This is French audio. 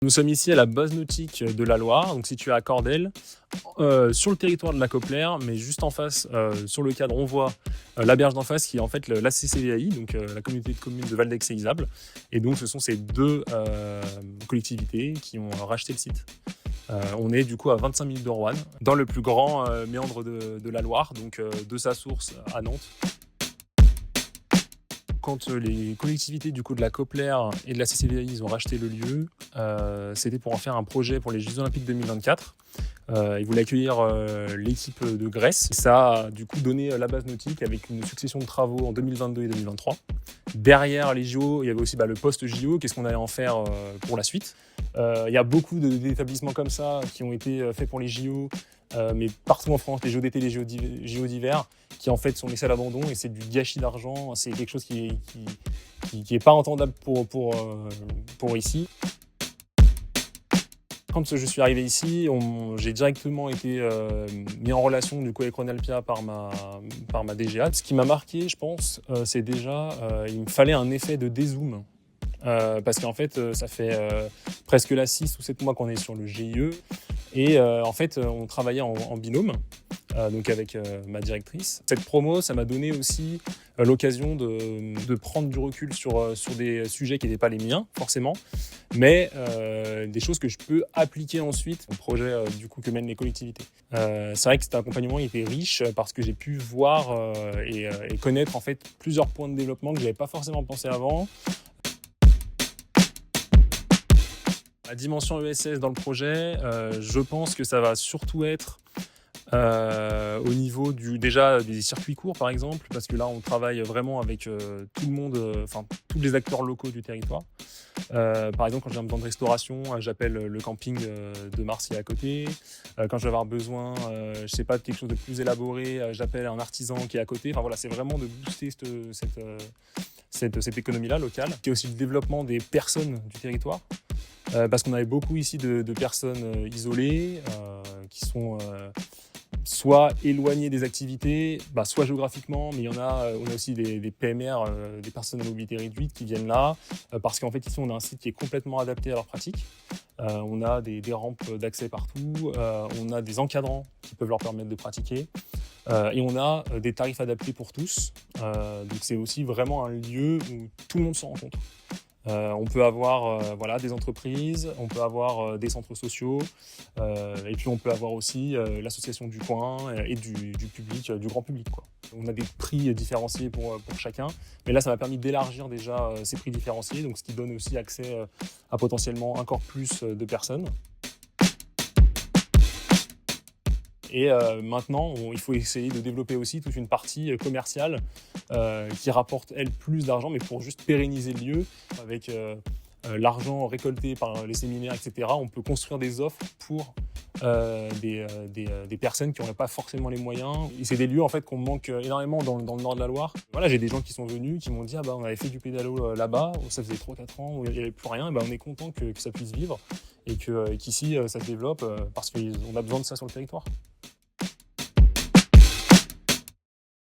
Nous sommes ici à la base nautique de la Loire, donc située à Cordel, sur le territoire de la Coplère, mais juste en face, sur le cadre, on voit la berge d'en face qui est en fait la CCVAI, donc la communauté de communes de Valdex et Isable. Et donc ce sont ces deux collectivités qui ont racheté le site. On est du coup à 25 minutes de Roanne, dans le plus grand méandre de la Loire, donc de sa source à Nantes. Quand les collectivités du coup de la Coplère et de la CCVAI ils ont racheté le lieu, c'était pour en faire un projet pour les Jeux Olympiques 2024. Ils voulaient accueillir l'équipe de Grèce. Ça a du coup donné la base nautique avec une succession de travaux en 2022 et 2023. Derrière les JO, il y avait aussi le post-JO, qu'est-ce qu'on allait en faire pour la suite. Il y a beaucoup d'établissements comme ça qui ont été faits pour les JO, mais partout en France, les JO d'été, les JO d'hiver, qui en fait sont laissés à l'abandon et c'est du gâchis d'argent, c'est quelque chose qui est pas entendable pour ici. Quand je suis arrivé ici, j'ai directement été mis en relation du coup, avec Ronalpia par ma DGA. Ce qui m'a marqué, je pense, c'est déjà il me fallait un effet de dézoom. Parce qu'en fait, ça fait presque là 6 ou 7 mois qu'on est sur le GIE. Et en fait, on travaillait en binôme, donc avec ma directrice. Cette promo, ça m'a donné aussi l'occasion de prendre du recul sur des sujets qui n'étaient pas les miens, forcément, mais des choses que je peux appliquer ensuite au projet du coup, que mènent les collectivités. C'est vrai que cet accompagnement il était riche parce que j'ai pu voir et connaître en fait plusieurs points de développement que je n'avais pas forcément pensé avant. La dimension ESS dans le projet, je pense que ça va surtout être au niveau déjà des circuits courts par exemple, parce que là on travaille vraiment avec tout le monde, tous les acteurs locaux du territoire. Par exemple, quand j'ai un besoin de restauration, j'appelle le camping de Marseille à côté. Quand je vais avoir besoin, je sais pas, de quelque chose de plus élaboré, j'appelle un artisan qui est à côté. Enfin voilà, c'est vraiment de booster cette économie-là locale. Il y a aussi le développement des personnes du territoire. Parce qu'on avait beaucoup ici de personnes isolées qui sont soit éloignées des activités, soit géographiquement, mais on a aussi des PMR, des personnes à mobilité réduite qui viennent là, parce qu'en fait ici on a un site qui est complètement adapté à leur pratique. On a des rampes d'accès partout, on a des encadrants qui peuvent leur permettre de pratiquer, et on a des tarifs adaptés pour tous. Donc c'est aussi vraiment un lieu où tout le monde se rencontre. On peut avoir des entreprises, on peut avoir des centres sociaux, et puis on peut avoir aussi l'association du coin et du public, du grand public, quoi. On a des prix différenciés pour chacun, mais là ça m'a permis d'élargir déjà ces prix différenciés, donc ce qui donne aussi accès à potentiellement encore plus de personnes. Et maintenant, il faut essayer de développer aussi toute une partie commerciale qui rapporte, elle, plus d'argent, mais pour juste pérenniser le lieu. Avec l'argent récolté par les séminaires, etc., on peut construire des offres pour des personnes qui n'auraient pas forcément les moyens. Et c'est des lieux en fait qu'on manque énormément dans le nord de la Loire. Voilà, j'ai des gens qui sont venus, qui m'ont dit on avait fait du pédalo là-bas, ça faisait 3-4 ans, où il n'y avait plus rien, et on est content que ça puisse vivre et qu'ici ça se développe parce qu'on a besoin de ça sur le territoire.